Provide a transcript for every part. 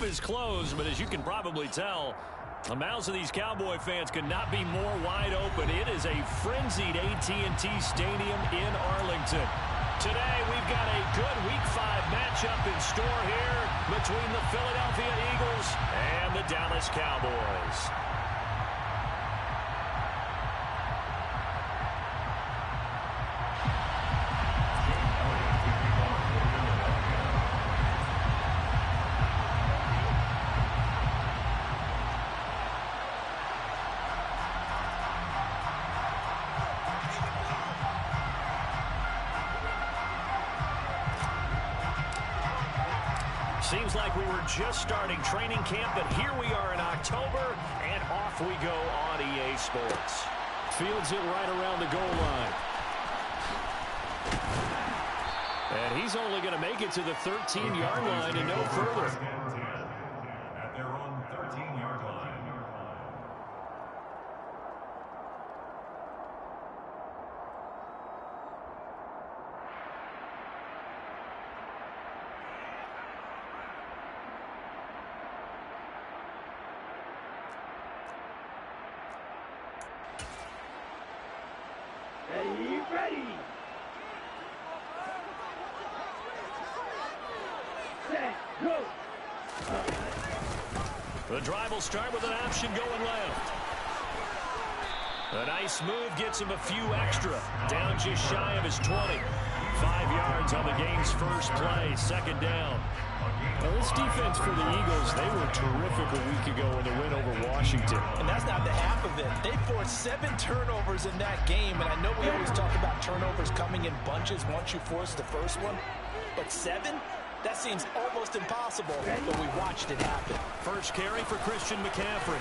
is closed, but as you can probably tell, the mouths of these Cowboy fans could not be more wide open. It is a frenzied AT&T Stadium in Arlington. Today, we've got a good Week 5 matchup in store here between the Philadelphia Eagles and the Dallas Cowboys. Seems like we were just starting training camp, but here we are in October, and off we go on EA Sports. Fields it right around the goal line. And he's only going to make it to the 13-yard line and no further. At their own 13-yard line. Ready. Set, go. The drive will start with an option going left. A nice move gets him a few extra. Down just shy of his 20. 5 yards on the game's first play. Second down. Now, this defense for the Eagles, they were terrific a week ago in the win over Washington. And that's not the half of it. They forced 7 turnovers in that game, and I know we always talk about turnovers coming in bunches once you force the first one, but 7? That seems almost impossible, but we watched it happen. First carry for Christian McCaffrey.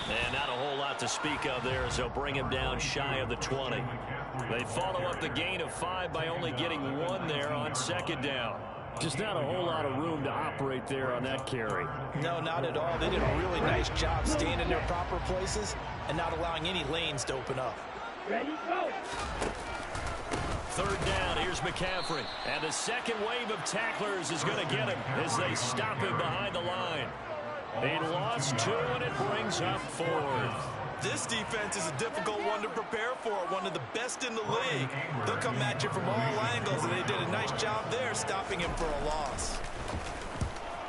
And not a whole lot to speak of there as they'll bring him down shy of the 20. They follow up the gain of 5 by only getting 1 there on second down. Just not a whole lot of room to operate there on that carry. No, not at all. They did a really nice job staying in their proper places and not allowing any lanes to open up. Ready, go. Third down, here's McCaffrey. And the second wave of tacklers is going to get him as they stop him behind the line. They lost 2, and it brings up 4th. This defense is a difficult one to prepare for, one of the best in the league. They'll come at you from all angles, and they did a nice job there stopping him for a loss.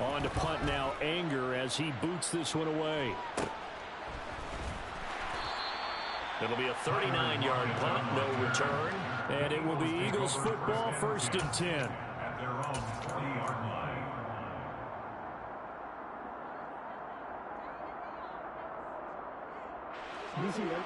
On to punt now, Anger as he boots this one away. It'll be a 39-yard punt, no return. And it will be Eagles football, 1st and 10. At their own 20-yard line. Easy, right?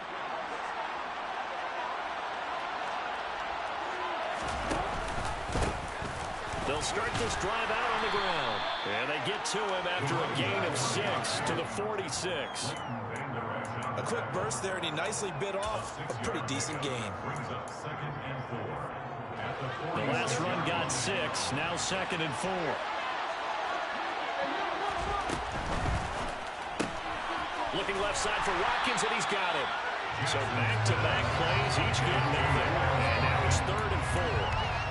They'll start this drive out on the ground. And they get to him after a gain of 6 to the 46. A quick burst there, and he nicely bit off a pretty decent gain. Brings up 2nd and 4. At the The last run got 6, now 2nd and 4. Looking left side for Watkins, and he's got it. So back-to-back plays, each get nothing. And now it's 3rd and 4.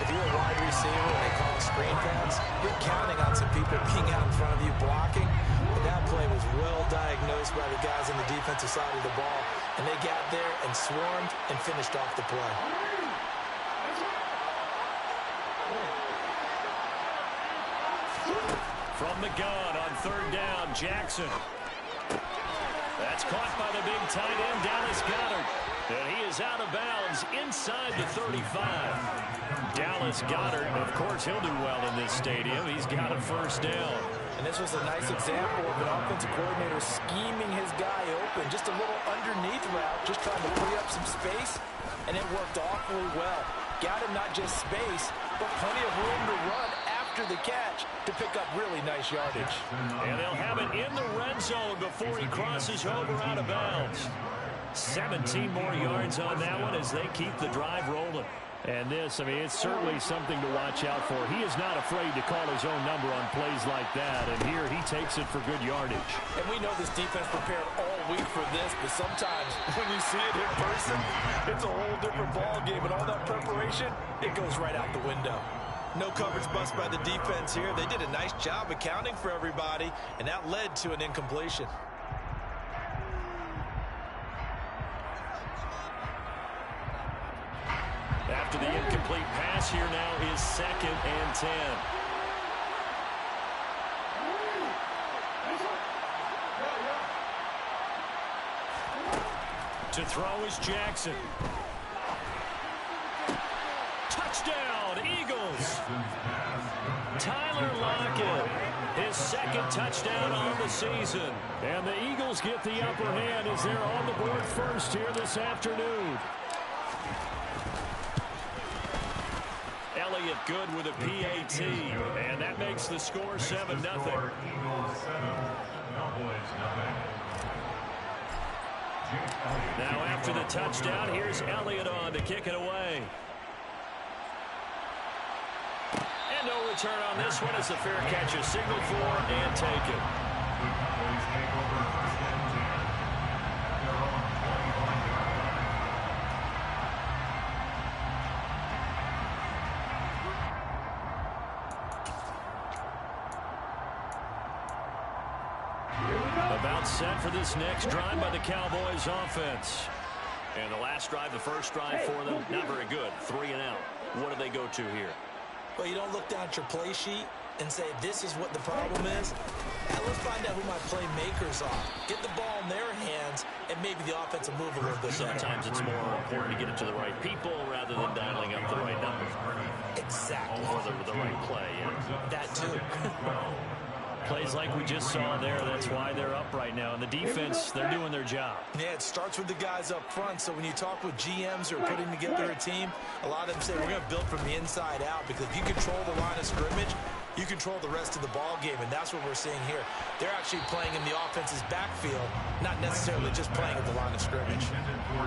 If you're a wide receiver and they call screen pass, you're counting on some people being out in front of you blocking. But that play was well diagnosed by the guys on the defensive side of the ball, and they got there and swarmed and finished off the play. From the gun on 3rd down, Jackson. That's caught by the big tight end, Dallas Goedert. And he is out of bounds inside the 35. Dallas Goedert, of course, he'll do well in this stadium. He's got a 1st down. And this was a nice example of an offensive coordinator scheming his guy open. Just a little underneath route, just trying to free up some space, and it worked awfully well. Got him not just space, but plenty of room to run after the catch to pick up really nice yardage. And they'll have it in the red zone before he crosses over out of bounds. 17 more yards on that one as they keep the drive rolling. And this, I mean, it's certainly something to watch out for. He is not afraid to call his own number on plays like that. And here he takes it for good yardage. And we know this defense prepared all week for this, but sometimes when you see it in person, it's a whole different ball game. And all that preparation, it goes right out the window. No coverage bust by the defense here. They did a nice job accounting for everybody, and that led to an incompletion. After the incomplete pass, here now is 2nd and 10. To throw is Jackson. Touchdown, Eagles. Tyler Lockett, his 2nd touchdown on the season. And the Eagles get the upper hand as they're on the board first here this afternoon. Elliott good with a PAT, and that makes the score 7-0. Eagles 7, Cowboys 0. Now after the touchdown, here's Elliott on to kick it away. And no return on this one as the fair catch is signaled for and taken. The Cowboys take over 1st and 10 at their own 25-yard line. About set for this next drive by the Cowboys offense. And the last drive, the first drive for them, not very good. 3 and out. What do they go to here? Well, you don't look down at your play sheet and say, this is what the problem is. Now, let's find out who my playmakers are. Get the ball in their hands, and maybe the offense will move a little bit better. Sometimes it's more important to get it to the right people rather than dialing up the right number. Exactly. Or the right play. Yeah. That too. Plays like we just saw there, that's why they're up right now. And the defense, they're doing their job. Yeah, it starts with the guys up front. So when you talk with GMs who are putting together a team, a lot of them say we're going to build from the inside out, because if you control the line of scrimmage, you control the rest of the ball game, and that's what we're seeing here. They're actually playing in the offense's backfield, not necessarily just playing at the line of scrimmage.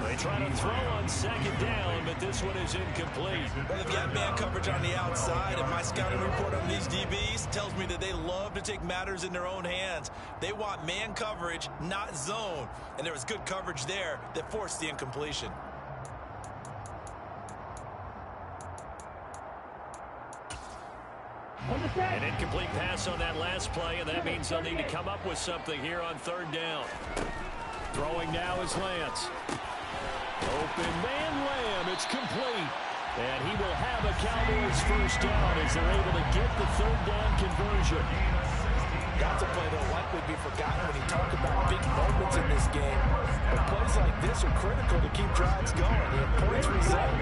They try to throw on 2nd down, but this one is incomplete. Well, if you have man coverage on the outside, and my scouting report on these DBs tells me that they love to take matters in their own hands. They want man coverage, not zone. And there was good coverage there that forced the incompletion. An incomplete pass on that last play, and that means they'll need to come up with something here on 3rd down. Throwing now is Lance. Open man Lamb, it's complete. And he will have a Cowboys first down as they're able to get the 3rd down conversion. That's a play that'll likely be forgotten when you talk about big moments in this game. But plays like this are critical to keep drives going. The points result,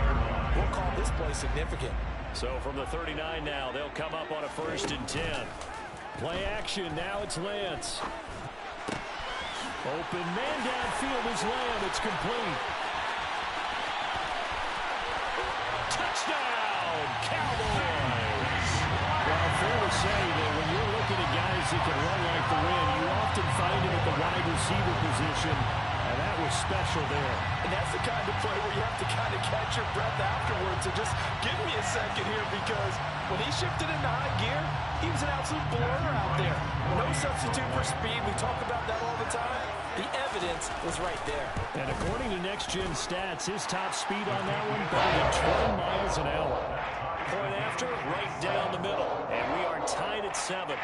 we'll call this play significant. So from the 39 now, they'll come up on a 1st and 10. Play action, now it's Lance. Open man downfield is Lamb, it's complete. Touchdown, Cowboys! Well, fair to say that when you're looking at guys that can run like the wind, you often find him at the wide receiver position, and that was special there. And that's the kind of play where you have to kind of catch your breath afterwards. So just give me a second here, because when he shifted into high gear, he was an absolute blur out there. No substitute for speed. We talk about that all the time. The evidence was right there. And according to Next Gen Stats, his top speed on that one better than 12 miles an hour. Point after, right down the middle. And we are tied at 7.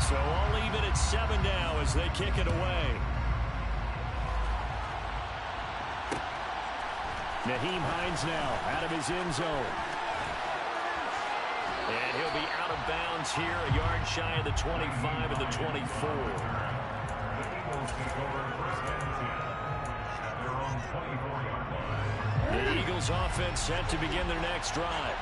So all even at 7 now as they kick it away. Nyheim Hines now out of his end zone. And he'll be out of bounds here, a yard shy of the 25 and the 24. The Eagles take over 1st and 10 at their own 24-yard line. The Eagles offense set to begin their next drive.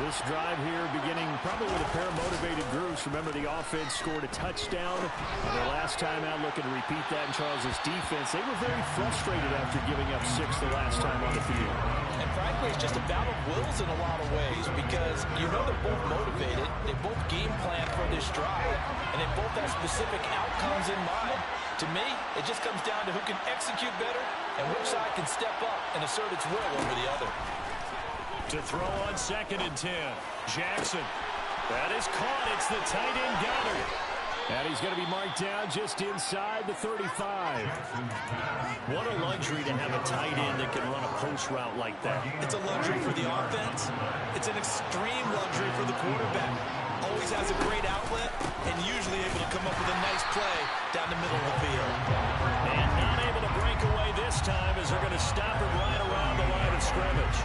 This drive here beginning probably with a pair of motivated groups. Remember, the offense scored a touchdown. And their last time out, looking to repeat that in Charles' defense. They were very frustrated after giving up 6 the last time on the field. And frankly, it's just a battle of wills in a lot of ways, because you know they're both motivated. They both game plan for this drive, and they both have specific outcomes in mind. To me, it just comes down to who can execute better and which side can step up and assert its will over the other. To throw on 2nd and 10. Jackson. That is caught. It's the tight end Goddard. And he's going to be marked down just inside the 35. What a luxury to have a tight end that can run a post route like that. It's a luxury for the offense. It's an extreme luxury for the quarterback. Always has a great outlet and usually able to come up with a nice play down the middle of the field. And not able to break away this time as they're going to stop him right around the line of scrimmage.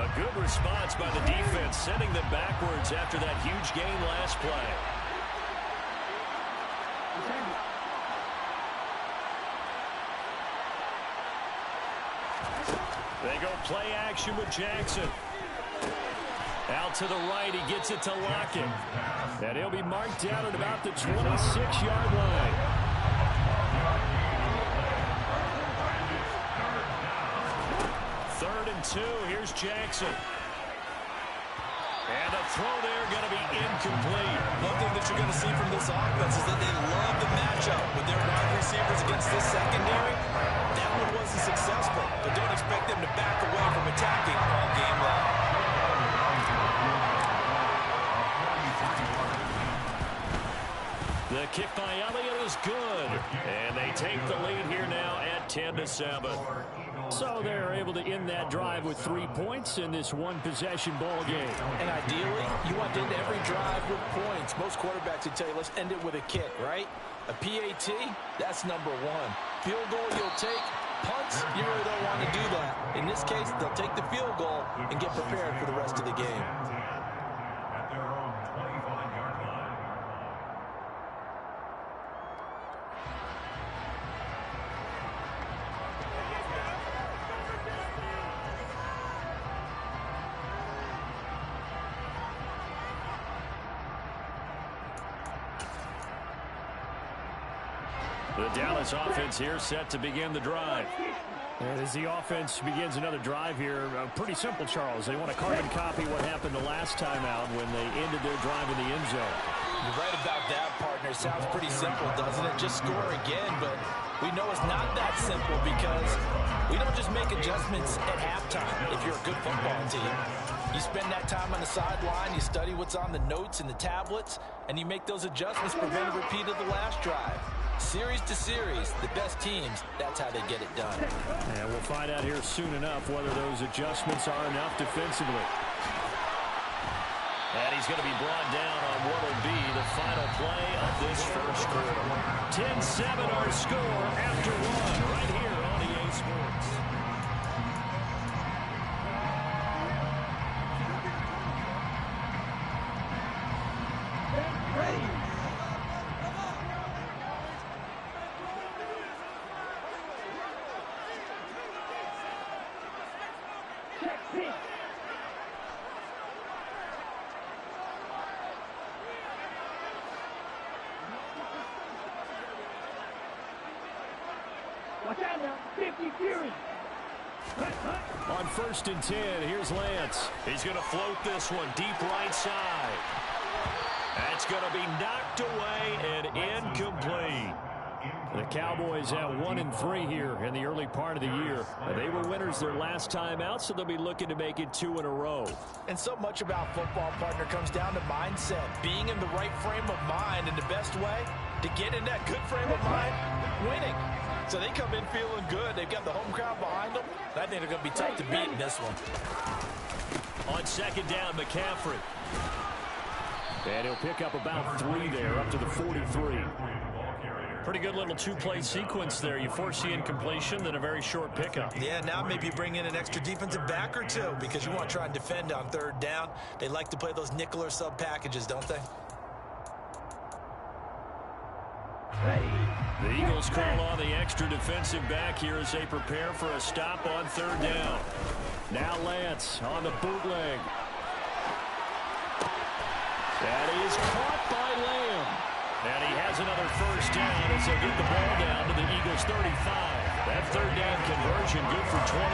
A good response by the defense, sending them backwards after that huge gain last play. They go play action with Jackson. Out to the right, he gets it to Lockett. And he'll be marked down at about the 26-yard line. Third and 2, here's Jackson. And a throw there going to be incomplete. One thing that you're going to see from this offense is that they love the matchup with their wide receivers against this secondary. That one wasn't successful, but don't expect them to back away from attacking all game long. The kick by Elliott is good. And they take the lead here now at 10-7. So they're able to end that drive with 3 points in this one-possession ball game. And ideally, you want to end every drive with points. Most quarterbacks would tell you, let's end it with a kick, right? A PAT, that's number 1. Field goal you'll take. Punts, you really don't want to do that. In this case, they'll take the field goal and get prepared for the rest of the game. At their own 25-yard line. The Dallas offense here set to begin the drive. And as the offense begins another drive here, pretty simple, Charles. They want to carbon copy what happened the last time out when they ended their drive in the end zone. You're right about that, partner. Sounds pretty simple, doesn't it? Just score again, but we know it's not that simple because we don't just make adjustments at halftime if you're a good football team. You spend that time on the sideline, you study what's on the notes and the tablets, and you make those adjustments to prevent a repeat of the last drive. Series to series, the best teams, that's how they get it done. And we'll find out here soon enough whether those adjustments are enough defensively. And he's going to be brought down on what will be the final play of this first quarter. 10-7 our score after one right here on EA Sports. Ready. Check pitch. Watch out now, 50 Fury. On 1st and 10, here's Lance. He's going to float this one deep right side. That's going to be knocked away and incomplete. The Cowboys at 1-3 here in the early part of the year. They were winners their last time out, so they'll be looking to make it 2 in a row. And so much about football, partner, comes down to mindset. Being in the right frame of mind, and the best way to get in that good frame of mind, winning. So they come in feeling good. They've got the home crowd behind them. I think they're going to be tough to beat in this one. On 2nd down, McCaffrey. And he'll pick up about 3 there, up to the 43. Pretty good little 2-play sequence there. You force the incompletion, then a very short pickup. Yeah, now maybe bring in an extra defensive back or 2 because you want to try and defend on 3rd down. They like to play those nickel or sub packages, don't they? Ready. The Eagles call on the extra defensive back here as they prepare for a stop on 3rd down. Now Lance on the bootleg. That is caught by Lamb. And he has another 1st down as they get the ball down to the Eagles' 35. That 3rd down conversion good for 23.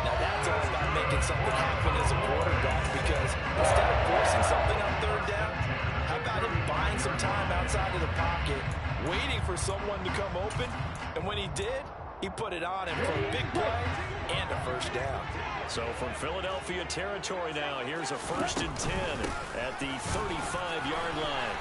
Now that's all about making something happen as a quarterback because instead of forcing something on 3rd down, how about him buying some time outside of the pocket, waiting for someone to come open, and when he did, he put it on him for a big play and a 1st down. So from Philadelphia territory now, here's a 1st and 10 at the 35-yard line.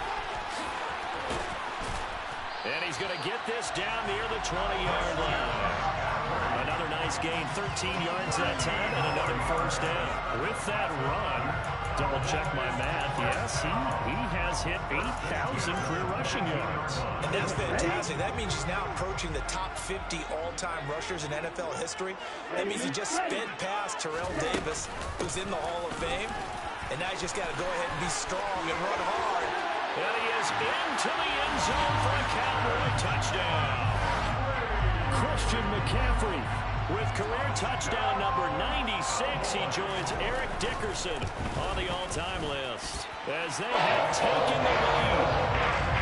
he's going to get this down near the 20-yard line. Another nice gain, 13 yards that time, and another first down. With that run, double-check my math, yes, he has hit 8,000 career rushing yards. And that's fantastic. That means he's now approaching the top 50 all-time rushers in NFL history. That means he just sped past Terrell Davis, who's in the Hall of Fame. And now he's just got to go ahead and be strong and run hard. And he is into the end zone for a Cowboy touchdown. Christian McCaffrey with career touchdown number 96. He joins Eric Dickerson on the all-time list as they have taken the lead.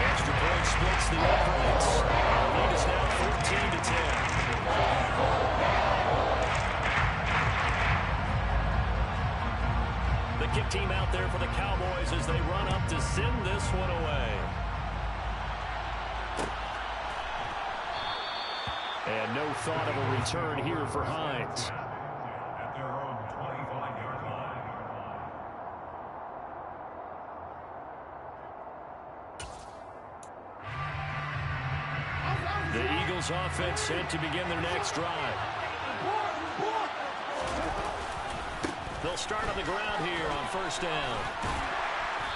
Extra point splits the uprights. The lead is now 14-10. The kick team out there for the Cowboys as they run up to send this one away. And no thought of a return here for Hines. At their own 25-yard line. The Eagles offense set to begin their next drive. They'll start on the ground here on first down.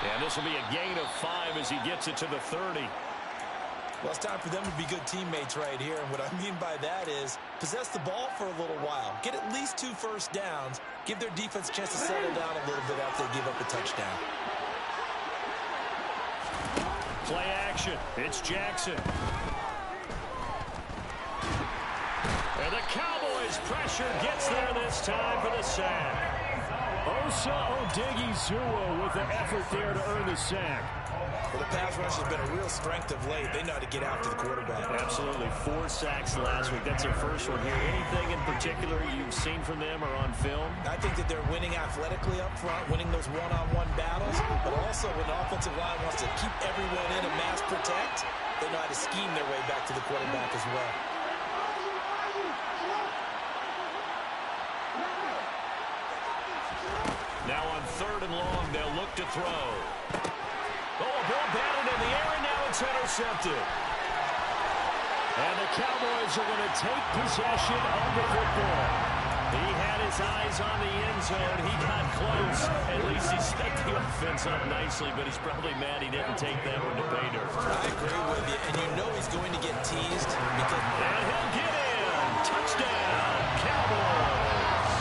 And this will be a gain of 5 as he gets it to the 30. Well, it's time for them to be good teammates right here. And what I mean by that is possess the ball for a little while. Get at least 2 first downs. Give their defense a chance to settle down a little bit after they give up a touchdown. Play action. It's Jackson. And the Cowboys pressure gets there this time for the sack. Osa Odighizuwa with the effort there to earn the sack. Well, the pass rush has been a real strength of late. They know how to get after the quarterback. Absolutely. 4 sacks last week. That's their first one here. Anything in particular you've seen from them or on film? I think that they're winning athletically up front, winning those one-on-one battles, but also when the offensive line wants to keep everyone in and mass protect, they know how to scheme their way back to the quarterback as well. Now on 3rd and long, they'll look to throw. Oh, a ball batted in the air, and now it's intercepted. And the Cowboys are going to take possession of the football. He had his eyes on the end zone. He got close. At least he set the offense up nicely, but he's probably mad he didn't take that one to pay dirt. I agree with you, and you know he's going to get teased because... And he'll get in. Touchdown, Cowboys.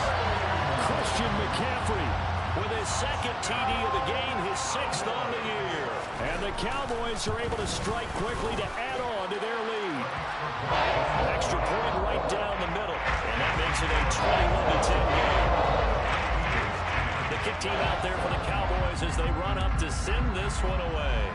Christian McCaffrey with his 2nd TD of the game, his 6th on the year. And the Cowboys are able to strike quickly to add on to their lead. Extra point right down the middle, and that makes it a 21-10 game. The kick team out there for the Cowboys as they run up to send this one away.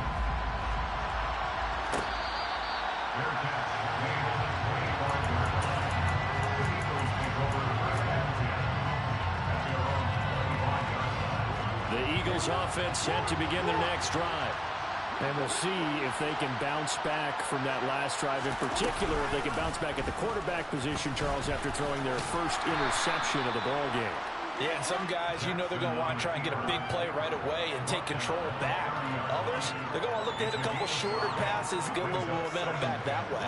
The Eagles offense set to begin their next drive. And we'll see if they can bounce back from that last drive. In particular, if they can bounce back at the quarterback position, Charles, after throwing their first interception of the ball game. Yeah, and some guys, you know they're going to want to try and get a big play right away and take control back. Others, they're going to look to hit a couple shorter passes, get a little momentum back that way.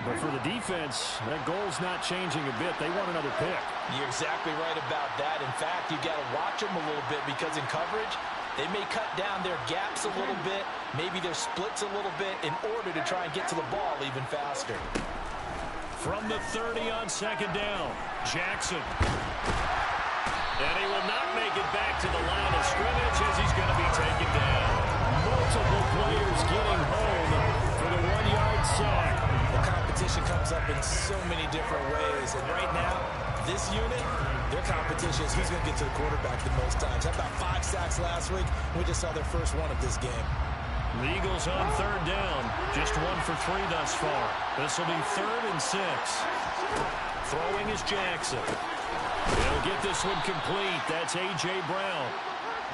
But for the defense, that goal's not changing a bit. They want another pick. You're exactly right about that. In fact, you got to watch them a little bit because in coverage, they may cut down their gaps a little bit, maybe their splits a little bit in order to try and get to the ball even faster. From the 30 on 2nd down, Jackson. And he will not make it back to the line of scrimmage as he's going to be taken down. Multiple players getting home for the 1-yard sack. The competition comes up in so many different ways. And right now, this unit, their competition is who's going to get to the quarterback the most times. Had about 5 sacks last week. We just saw their first one of this game. The Eagles on 3rd down. Just 1 for 3 thus far. This will be 3rd and 6. Throwing is Jackson. He'll get this one complete. That's A.J. Brown.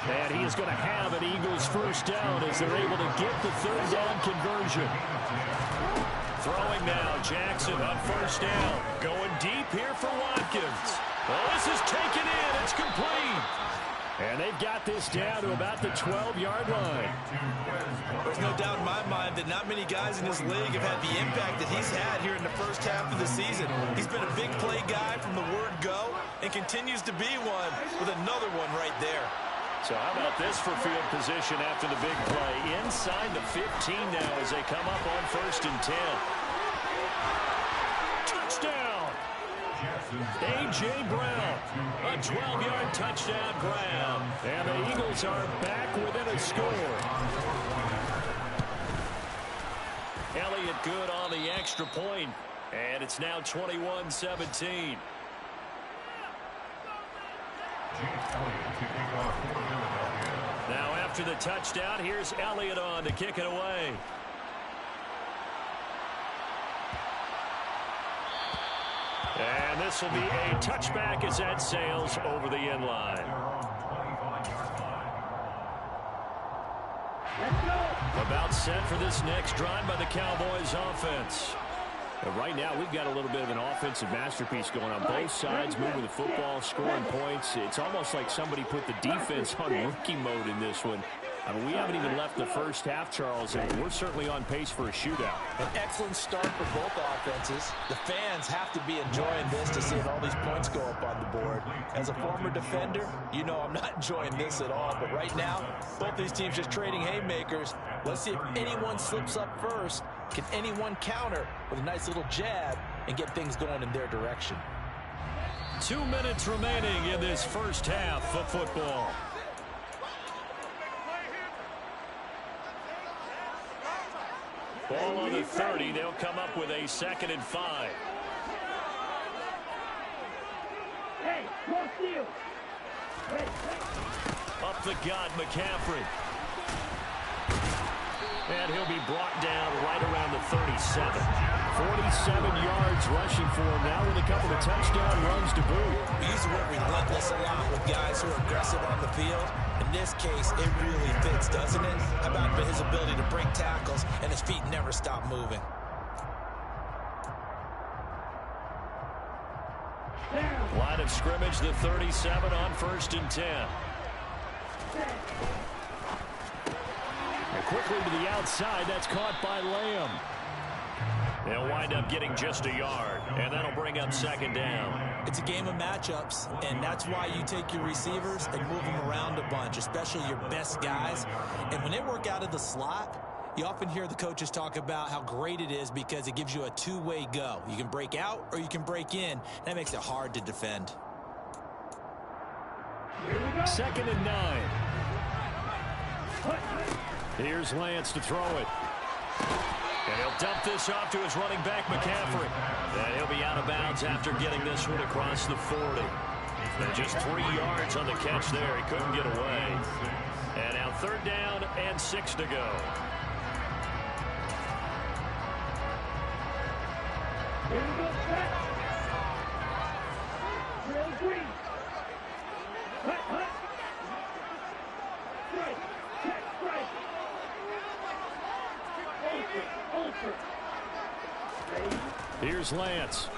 And he is going to have an Eagles first down as they're able to get the 3rd down conversion. Throwing now, Jackson on first down. Going deep here for Watkins. Oh, this is taken in. It's complete. And they've got this down to about the 12-yard line. There's no doubt in my mind that not many guys in this league have had the impact that he's had here in the first half of the season. He's been a big play guy from the word go and continues to be one with another one right there. So how about this for field position after the big play? Inside the 15 now as they come up on 1st and 10. Touchdown! A.J. Brown, a 12-yard touchdown grab. And the Eagles are back within a score. Elliott good on the extra point, and it's now 21-17. Now after the touchdown, here's Elliott on to kick it away. And this will be a touchback as that sails over the end line. About set for this next drive by the Cowboys offense. But right now, we've got a little bit of an offensive masterpiece going on both sides, moving the football, scoring points. It's almost like somebody put the defense on rookie mode in this one. I mean, we haven't even left the first half, Charles, and we're certainly on pace for a shootout. An excellent start for both offenses. The fans have to be enjoying this to see all these points go up on the board. As a former defender, you know I'm not enjoying this at all. But right now, both these teams just trading haymakers. Let's see if anyone slips up first. Can anyone counter with a nice little jab and get things going in their direction? 2 minutes remaining in this first half of football. Ball on the 30. They'll come up with a 2nd and 5. Hey, cross field. Up the gut, McCaffrey. And he'll be brought down right around the 37. 47 yards rushing for him now with a couple of touchdown runs to boot. We use the word relentless a lot with guys who are aggressive on the field. In this case, it really fits, doesn't it? How about his ability to break tackles and his feet never stop moving? Line of scrimmage, the 37 on 1st and 10. And quickly to the outside, that's caught by Lamb. They'll wind up getting just a yard, and that'll bring up 2nd down. It's a game of matchups, and that's why you take your receivers and move them around a bunch, especially your best guys. And when they work out of the slot, you often hear the coaches talk about how great it is because it gives you a two-way go. You can break out or you can break in. That makes it hard to defend. 2nd and 9. Here's Lance to throw it. And he'll dump this off to his running back, McCaffrey. And he'll be out of bounds after getting this one across the 40. And just 3 yards on the catch there. He couldn't get away. And now 3rd down and 6 to go. Here we go, set. Real green. Hut, hut. Strike. Check, strike. Ultra. Here's Lance.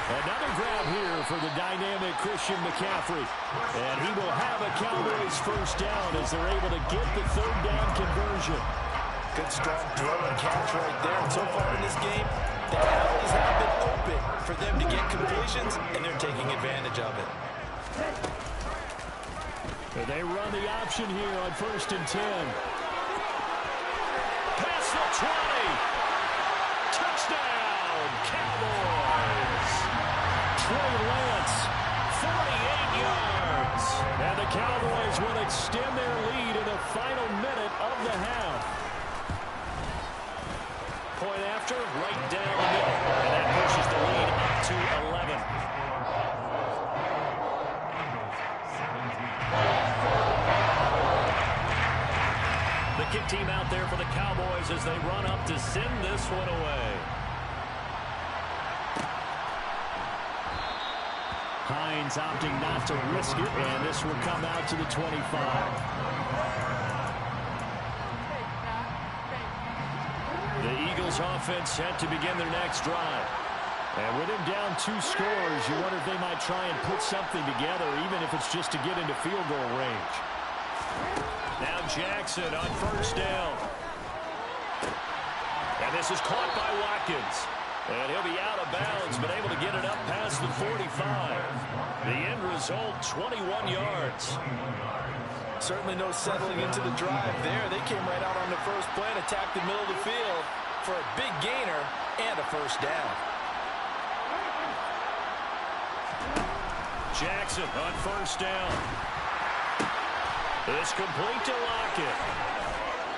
Another grab here for the dynamic Christian McCaffrey. And he will have a Cowboys 1st down as they're able to get the 3rd down conversion. Good strong throw and catch right there. And so far in this game, the alleys have been open for them to get completions, and they're taking advantage of it. And they run the option here on 1st and 10. Past the 20. Touchdown, Cowboys. Trey Lance, 48 yards. And the Cowboys will extend their lead in the final minute of the half. Point after, right down the middle. And that pushes the lead up to 11. The kick team out there for the Cowboys as they run up to send this one away. Hines opting not to risk it, and this will come out to the 25. The Eagles offense set to begin their next drive. And with him down 2 scores, you wonder if they might try and put something together, even if it's just to get into field goal range. Now Jackson on first down. And this is caught by Watkins. And he'll be out of bounds, but able to get it up past the 45. The end result, 21 yards. Certainly no settling into the drive there. They came right out on the first play and attacked the middle of the field for a big gainer and a first down. Jackson on first down. It's complete to Lockett.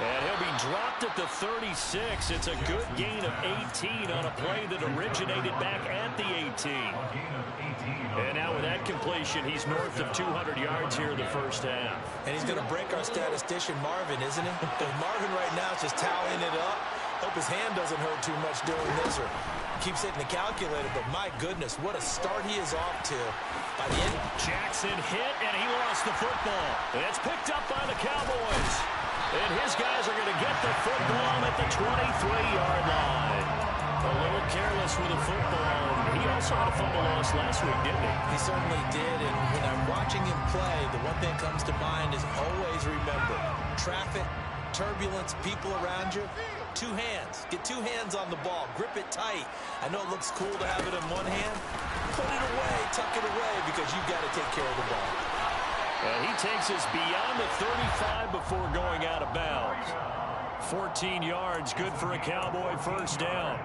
And he'll be dropped at the 36. It's a good gain of 18 on a play that originated back at the 18. And now with that completion, he's north of 200 yards here in the first half. And he's going to break our statistician Marvin, isn't he? Marvin right now is just toweling it up. Hope his hand doesn't hurt too much doing this or keeps hitting the calculator. But my goodness, what a start he is off to. By the end, Jackson hit, and he lost the football. And it's picked up by the Cowboys. And his guys are going to get the football at the 23-yard line. A little careless with the football. He also had a fumble loss last week, didn't he? He certainly did. And when I'm watching him play, the one thing that comes to mind is always remember, traffic, turbulence, people around you, 2 hands. Get 2 hands on the ball. Grip it tight. I know it looks cool to have it in one hand. Put it away, tuck it away, because you've got to take care of the ball. And he takes us beyond the 35 before going out of bounds. 14 yards, good for a Cowboy first down.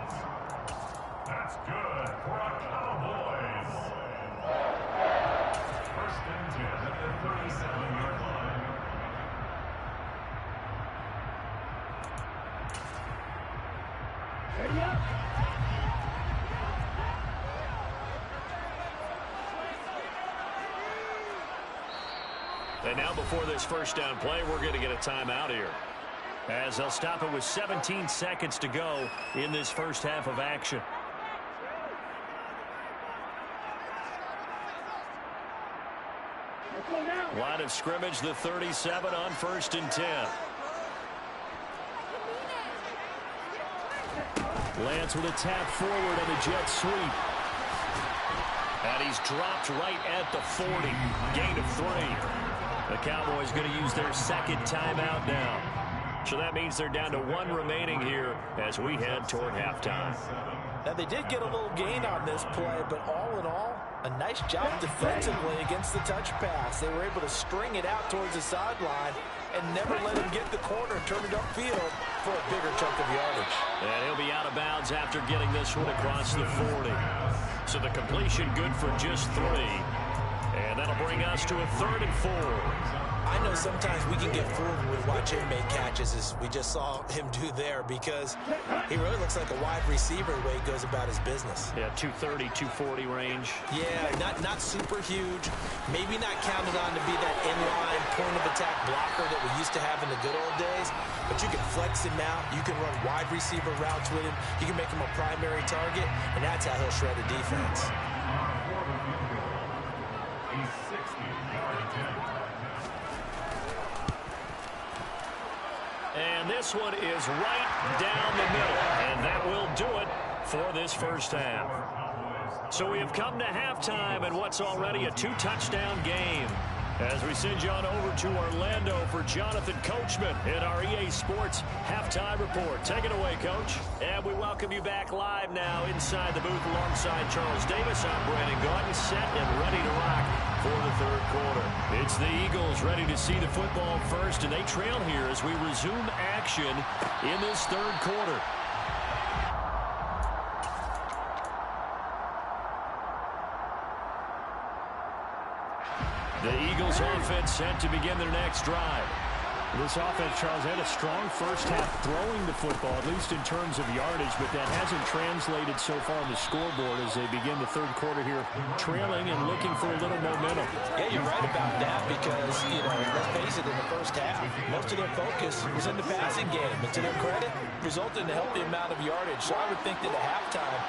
That's good for a Cowboys. First and 10 at the 37-yard line. Ready up. And now before this first down play, we're going to get a timeout here, as they'll stop it with 17 seconds to go in this first half of action. Let's go now. Line of scrimmage, the 37 on first and 10. Lance with a tap forward on the jet sweep. And he's dropped right at the 40. Gain of 3. The Cowboys going to use their second timeout now. So that means they're down to 1 remaining here as we head toward halftime. Now, they did get a little gain on this play, but all in all, a nice job defensively against the touch pass. They were able to string it out towards the sideline and never let him get the corner and turn it upfield for a bigger chunk of yardage. And he'll be out of bounds after getting this one across the 40. So the completion good for just 3. And that'll bring us to a 3rd and 4. I know sometimes we can get fooled when we watch him make catches, as we just saw him do there, because he really looks like a wide receiver the way he goes about his business. Yeah, 230, 240 range. Yeah, not super huge. Maybe not counted on to be that inline point-of-attack blocker that we used to have in the good old days, but you can flex him out. You can run wide receiver routes with him. You can make him a primary target, and that's how he'll shred a defense. He's 60-yard attempt. And this one is right down the middle. And that will do it for this first half. So we have come to halftime in what's already a 2-touchdown game, as we send you on over to Orlando for Jonathan Coachman in our EA Sports Halftime Report. Take it away, Coach. And we welcome you back live now inside the booth alongside Charles Davis. I'm Brandon Gaudin, set and ready to rock for the 3rd quarter. It's the Eagles ready to see the football first, and they trail here as we resume action in this 3rd quarter. The Eagles offense set to begin their next drive. This offense, Charles, had a strong first half throwing the football, at least in terms of yardage, but that hasn't translated so far on the scoreboard as they begin the 3rd quarter here, trailing and looking for a little momentum. Yeah, you're right about that because, let's face it, in the first half, most of their focus was in the passing game. And to their credit, resulted in a healthy amount of yardage. So I would think that at halftime,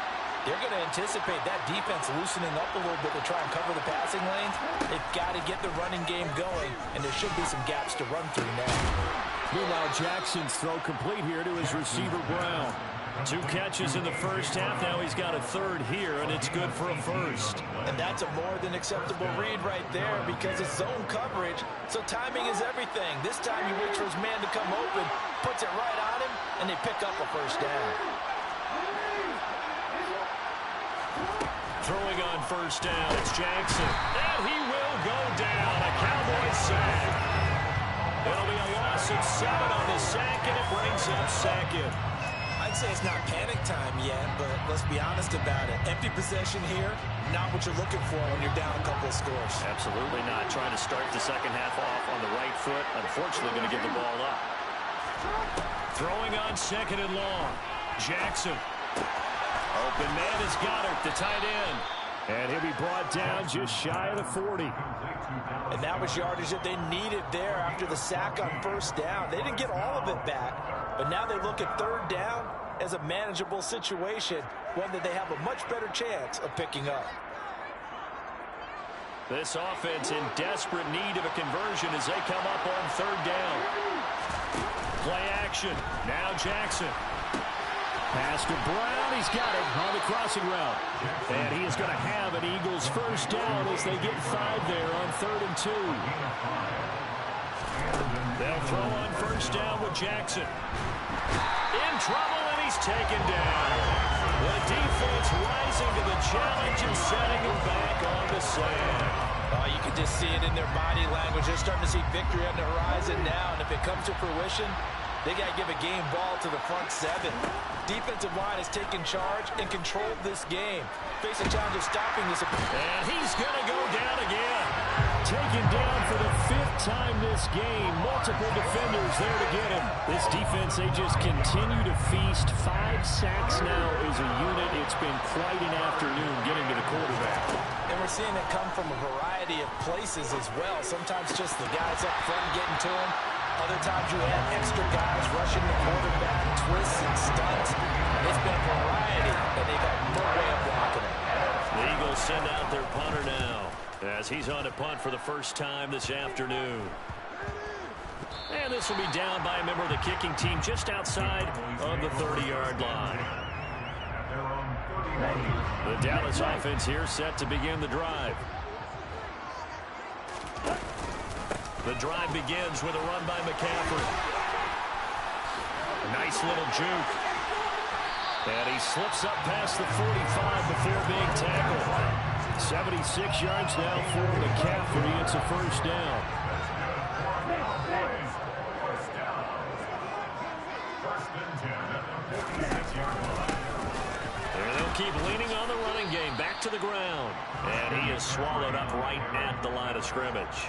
they're going to anticipate that defense loosening up a little bit to try and cover the passing lanes. They've got to get the running game going, and there should be some gaps to run through now. Meanwhile, Jackson's throw complete here to his receiver, Brown. 2 catches in the first half. Now he's got a third here, and it's good for a first. And that's a more than acceptable read right there because it's zone coverage, so timing is everything. This time he waits for his man to come open, puts it right on him, and they pick up a first down. Throwing on first down, it's Jackson. And he will go down. A Cowboys sack. It'll be a loss of 7 on the sack, and it brings up second. I'd say it's not panic time yet, but let's be honest about it. Empty possession here, not what you're looking for when you're down a couple of scores. Absolutely not. Trying to start the second half off on the right foot. Unfortunately, going to give the ball up. Throwing on second and long. Jackson. Open man is Goddard, the tight end. And he'll be brought down just shy of the 40. And that was yardage that they needed there after the sack on first down. They didn't get all of it back, but now they look at third down as a manageable situation, one that they have a much better chance of picking up. This offense in desperate need of a conversion as they come up on third down. Play action. Now Jackson. Pass to Brown. He's got it on the crossing route. And he is going to have an Eagles first down as they get 5 there on 3rd and 2. They'll throw on first down with Jackson. In trouble, and he's taken down. The defense rising to the challenge and setting him back on the sand. Oh, you can just see it in their body language. They're starting to see victory on the horizon now, and if it comes to fruition, they got to give a game ball to the front 7. Defensive line has taken charge and controlled this game. Face a challenge of stopping this. And he's going to go down again. Taken down for the 5th time this game. Multiple defenders there to get him. This defense, they just continue to feast. 5 sacks now as a unit. It's been quite an afternoon getting to the quarterback. And we're seeing it come from a variety of places as well. Sometimes just the guys up front getting to him. Other times you have extra guys rushing the quarterback, twists and stunts. It's been a variety, and they've had no way of blocking it. The Eagles send out their punter now as he's on to punt for the first time this afternoon. And this will be down by a member of the kicking team just outside of the 30-yard line. The Dallas offense here set to begin the drive. The drive begins with a run by McCaffrey. Nice little juke. And he slips up past the 45 before being tackled. 76 yards now for McCaffrey. It's a first down. There they'll keep leaning on the running game. Back to the ground. And he is swallowed up right at the line of scrimmage.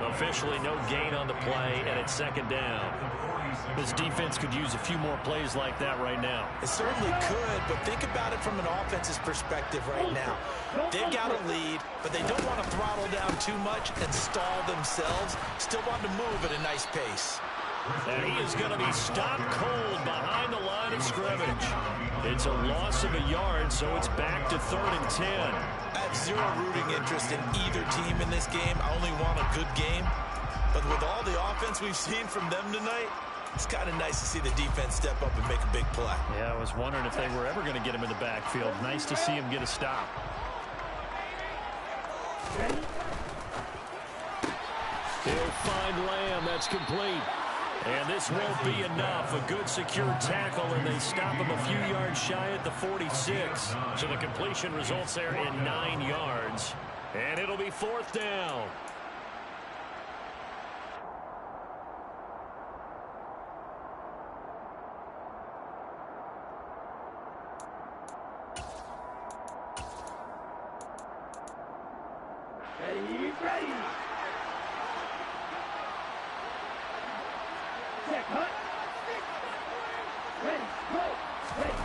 Officially no gain on the play, and it's second down. This defense could use a few more plays like that right now. It certainly could, but think about it from an offense's perspective right now. They've got a lead, but they don't want to throttle down too much and stall themselves. Still want to move at a nice pace. And he is going to be stopped cold behind the line of scrimmage. It's a loss of a yard, so it's back to 3rd and 10. I have zero rooting interest in either team in this game. I only want a good game. But with all the offense we've seen from them tonight, it's kind of nice to see the defense step up and make a big play. Yeah, I was wondering if they were ever going to get him in the backfield. Nice to see him get a stop. He'll find Lamb. That's complete. And this won't be enough. A good secure tackle, and they stop him a few yards shy at the 46. So the completion results there in 9 yards. And it'll be 4th down. Ready. Check, hut. Ready, go. Ready.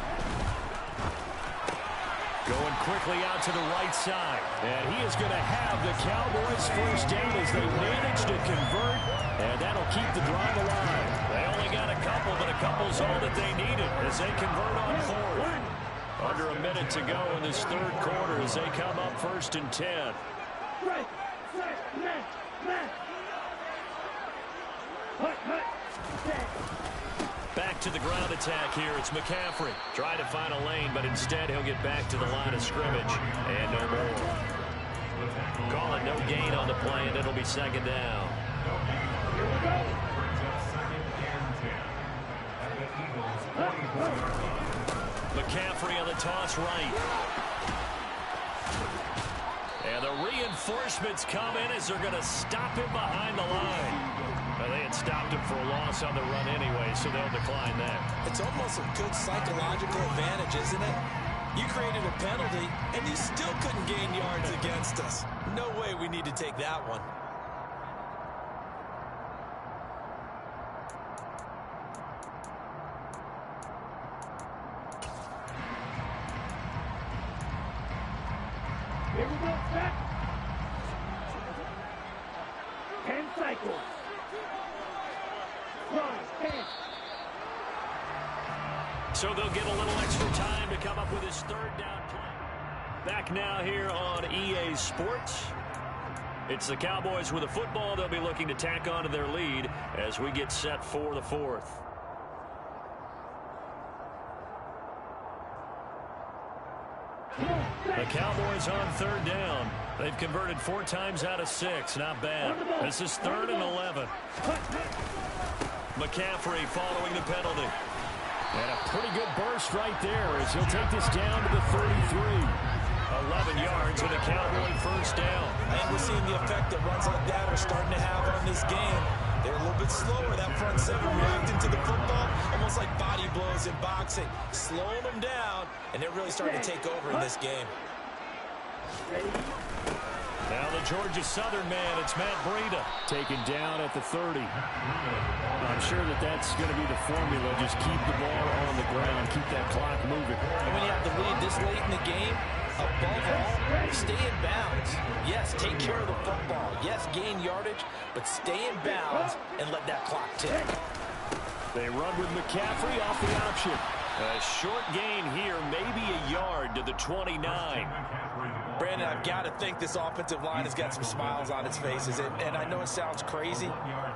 Going quickly out to the right side. And he is going to have the Cowboys first down as they manage to convert. And that'll keep the drive alive. They only got a couple, but a couple's all that they needed as they convert on 4th. Under a minute to go in this 3rd quarter as they come up 1st and 10. Right. Set. Left. Hut. Set. Back to the ground attack here. It's McCaffrey. Trying to find a lane, but instead he'll get back to the line of scrimmage. And no more. Call it no gain on the play, and it'll be second down. McCaffrey on the toss right. And the reinforcements come in as they're going to stop him behind the line. Well, they had stopped him for a loss on the run anyway, so they'll decline that. It's almost a good psychological advantage, isn't it? You created a penalty, and you still couldn't gain yards against us. No way we need to take that one. Here we go, set. 10 cycles. Run, 10. So they'll get a little extra time to come up with his third down play. Back now here on EA Sports. It's the Cowboys with a football. They'll be looking to tack on to their lead as we get set for the fourth. The Cowboys on third down. They've converted 4 times out of 6. Not bad. This is 3rd and 11. McCaffrey following the penalty. And a pretty good burst right there as he'll take this down to the 33. 11 yards and a Cowboy first down. And we're seeing the effect that runs like that are starting to have on this game. They're a little bit slower, that front seven, reacting to the football, almost like body blows in boxing. Slowing them down, and they're really starting to take over in this game. Now the Georgia Southern man, it's Matt Breida. Taken down at the 30. I'm sure that's going to be the formula. Just keep the ball on the ground. Keep that clock moving. And when you have the lead this late in the game, above all, stay in bounds. Yes, take care of the football. Yes, gain yardage, but stay in bounds and let that clock tick. They run with McCaffrey off the option. A short gain here, maybe a yard to the 29. Brandon, I've got to think this offensive line has got some smiles on its faces. And I know it sounds crazy,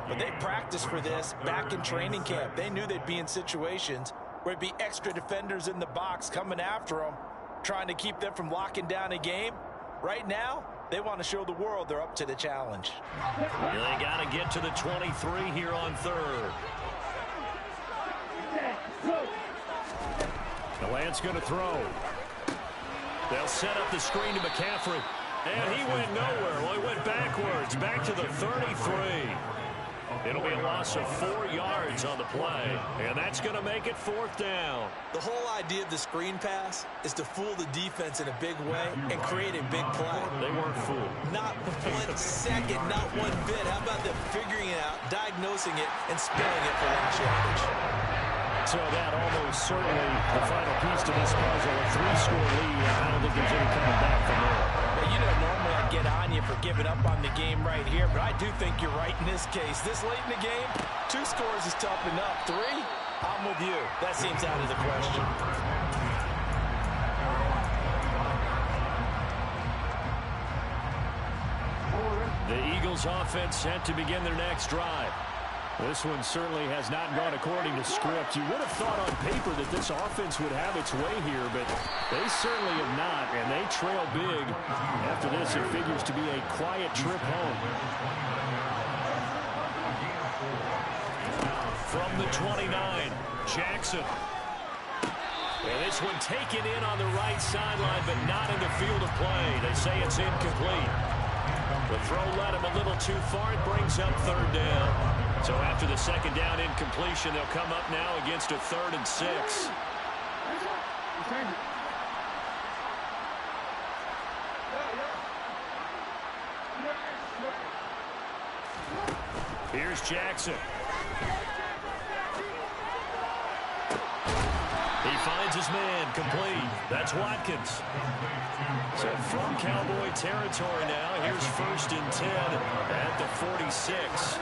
but they practiced for this back in training camp. They knew they'd be in situations where it'd be extra defenders in the box coming after them, trying to keep them from locking down a game. Right now, they want to show the world they're up to the challenge. They got to get to the 23 here on 3rd. The Lance going to throw. They'll set up the screen to McCaffrey. And he went nowhere. Well, he went backwards, back to the 33. It'll be a loss of 4 yards on the play. And that's going to make it 4th down. The whole idea of the screen pass is to fool the defense in a big way and create a big play. They weren't fooled. Not 1 second, not 1 bit. How about them figuring it out, diagnosing it, and spelling it for last yardage? So that almost certainly the final piece to this puzzle, a 3-score lead. I don't think there's any coming back from there. Well, you know, normally I'd get on you for giving up on the game right here, but I do think you're right in this case. This late in the game, 2 scores is tough enough. 3, I'm with you. That seems out of the question. The Eagles offense set to begin their next drive. This one certainly has not gone according to script. You would have thought on paper that this offense would have its way here, but they certainly have not, and they trail big. After this, it figures to be a quiet trip home. From the 29, Jackson. And this one taken in on the right sideline, but not in the field of play. They say it's incomplete. The throw led him a little too far. It brings up 3rd down. So after the 2nd down incompletion, they'll come up now against a 3rd and 6. Here's Jackson. He finds his man, complete. That's Watkins. So from Cowboy territory now, here's 1st and 10 at the 46.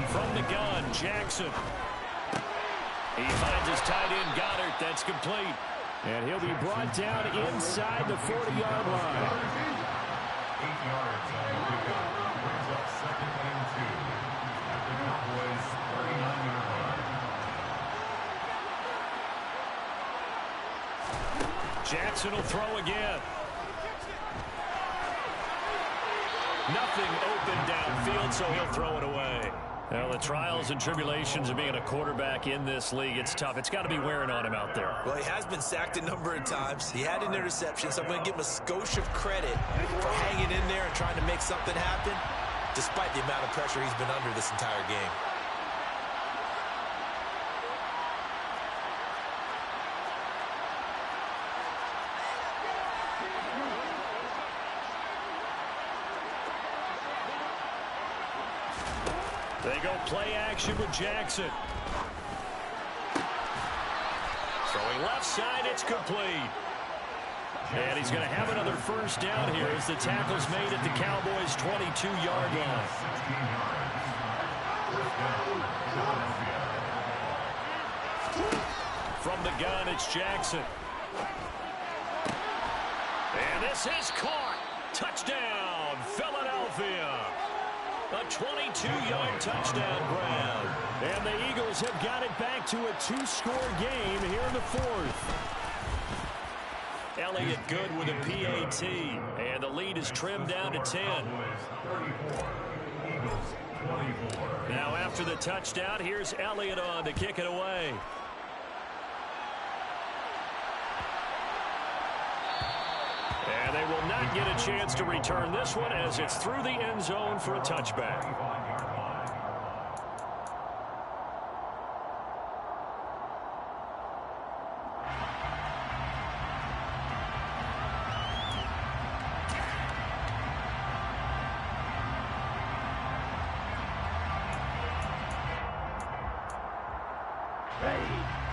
From the gun, Jackson. He finds his tight end, Goddard. That's complete. And he'll be brought down inside the 40-yard line. 8 yards on the pickup. Brings up 2nd and 2 at the Cowboys' 39-yard line. Jackson will throw again. Nothing open downfield, so he'll throw it away. Well, the trials and tribulations of being a quarterback in this league, it's tough. It's got to be wearing on him out there. Well, he has been sacked a number of times. He had an interception, so I'm going to give him a skosh of credit for hanging in there and trying to make something happen, despite the amount of pressure he's been under this entire game. They go play action with Jackson. Throwing left side, it's complete. And he's going to have another first down here as the tackle's made at the Cowboys' 22-yard line. From the gun, it's Jackson. And this is caught. Touchdown, Philadelphia. A 22-yard touchdown grab. And the Eagles have got it back to a two-score game here in the fourth. Elliott good with a PAT. And the lead is trimmed down to 10. Now after the touchdown, here's Elliott on to kick it away. And they will not get a chance to return this one as it's through the end zone for a touchback.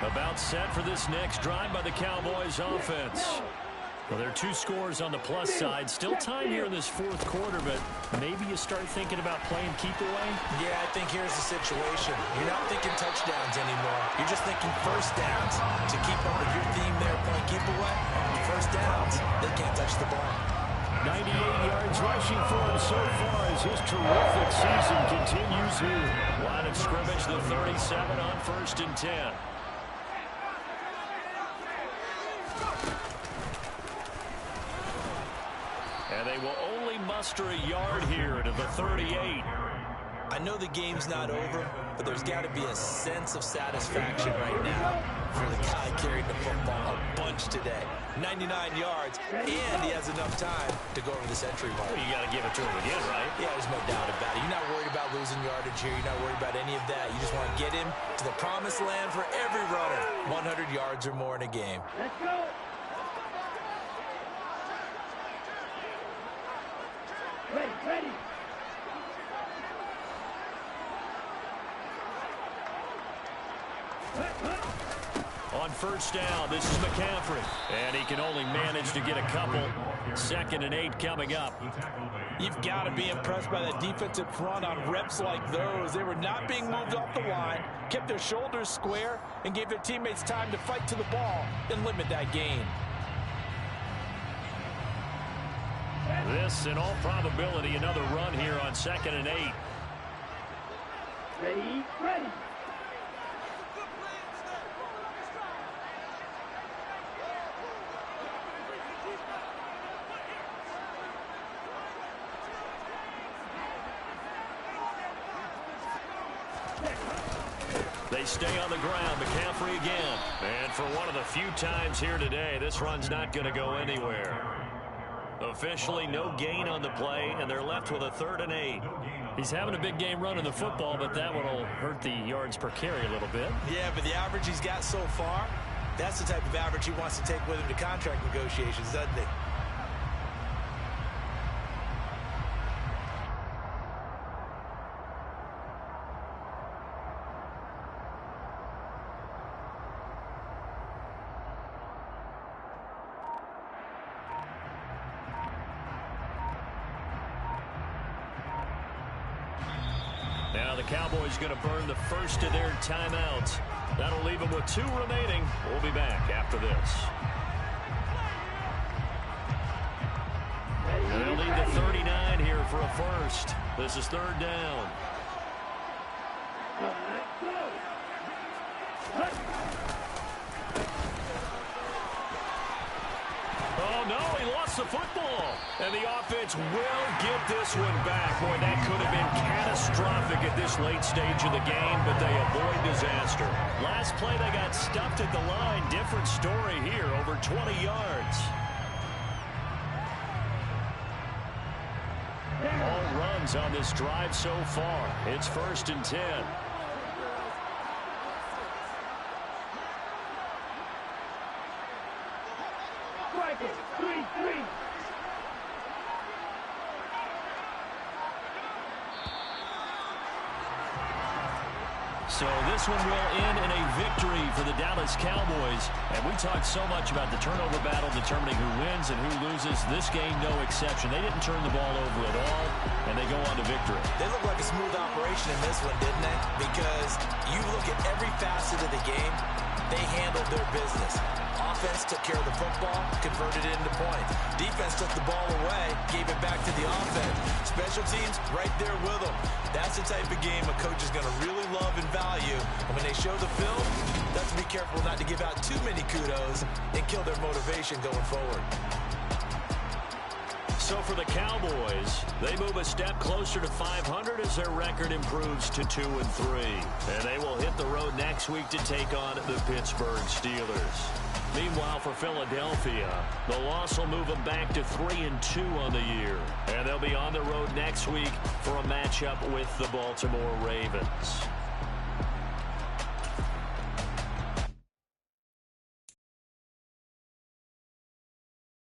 About set for this next drive by the Cowboys offense. Well, there are two scores on the plus side. Still time here in this fourth quarter, but maybe you start thinking about playing keep away? Yeah, I think here's the situation. You're not thinking touchdowns anymore. You're just thinking first downs. To keep up with your theme there, playing keep away, first downs, they can't touch the ball. 98 yards rushing for him so far as his terrific season continues here. Line of scrimmage, the 37 on 1st and 10. And they will only muster a yard here to the 38. I know the game's not over, but there's got to be a sense of satisfaction right now for the guy carrying the football a bunch today. 99 yards, and he has enough time to go over the century mark. Well, you got to give it to him again, right? Yeah, there's no doubt about it. You're not worried about losing yardage here. You're not worried about any of that. You just want to get him to the promised land for every runner. 100 yards or more in a game. Let's go. Ready. On first down, this is McCaffrey. And he can only manage to get a couple. 2nd and 8 coming up. You've got to be impressed by that defensive front on reps like those. They were not being moved off the line, kept their shoulders square, and gave their teammates time to fight to the ball and limit that gain. This, in all probability, another run here on 2nd and 8. Ready. They stay on the ground. McCaffrey again. And for one of the few times here today, this run's not going to go anywhere. Officially no gain on the play, and they're left with a 3rd and 8. He's having a big game running the football, but that one will hurt the yards per carry a little bit. Yeah, but the average he's got so far, that's the type of average he wants to take with him to contract negotiations, doesn't he? Now the Cowboys going to burn the first of their timeouts. That'll leave them with 2 remaining. We'll be back after this. And they'll need the 39 here for a first. This is 3rd down. no, he lost the football. And the offense will get this one back. Boy, that could have been catastrophic at this late stage of the game, but they avoid disaster. Last play, they got stuffed at the line. Different story here, over 20 yards. All runs on this drive so far. It's 1st and 10. Strike it. 3-3. So this one will end in a victory for the Dallas Cowboys. And we talked so much about the turnover battle determining who wins and who loses. This game, no exception. They didn't turn the ball over at all, and they go on to victory. They look like a smooth operation in this one, didn't they? Because you look at every facet of the game, they handled their business. Offense took care of the football, converted it into points. Defense took the ball away, gave it back to the offense. Special teams, right there with them. That's the type of game a coach is going to really love and value. And when they show the film, they have to be careful not to give out too many kudos and kill their motivation going forward. So for the Cowboys, they move a step closer to 500 as their record improves to 2-3. And they will hit the road next week to take on the Pittsburgh Steelers. Meanwhile, for Philadelphia, the loss will move them back to 3-2 on the year. And they'll be on the road next week for a matchup with the Baltimore Ravens.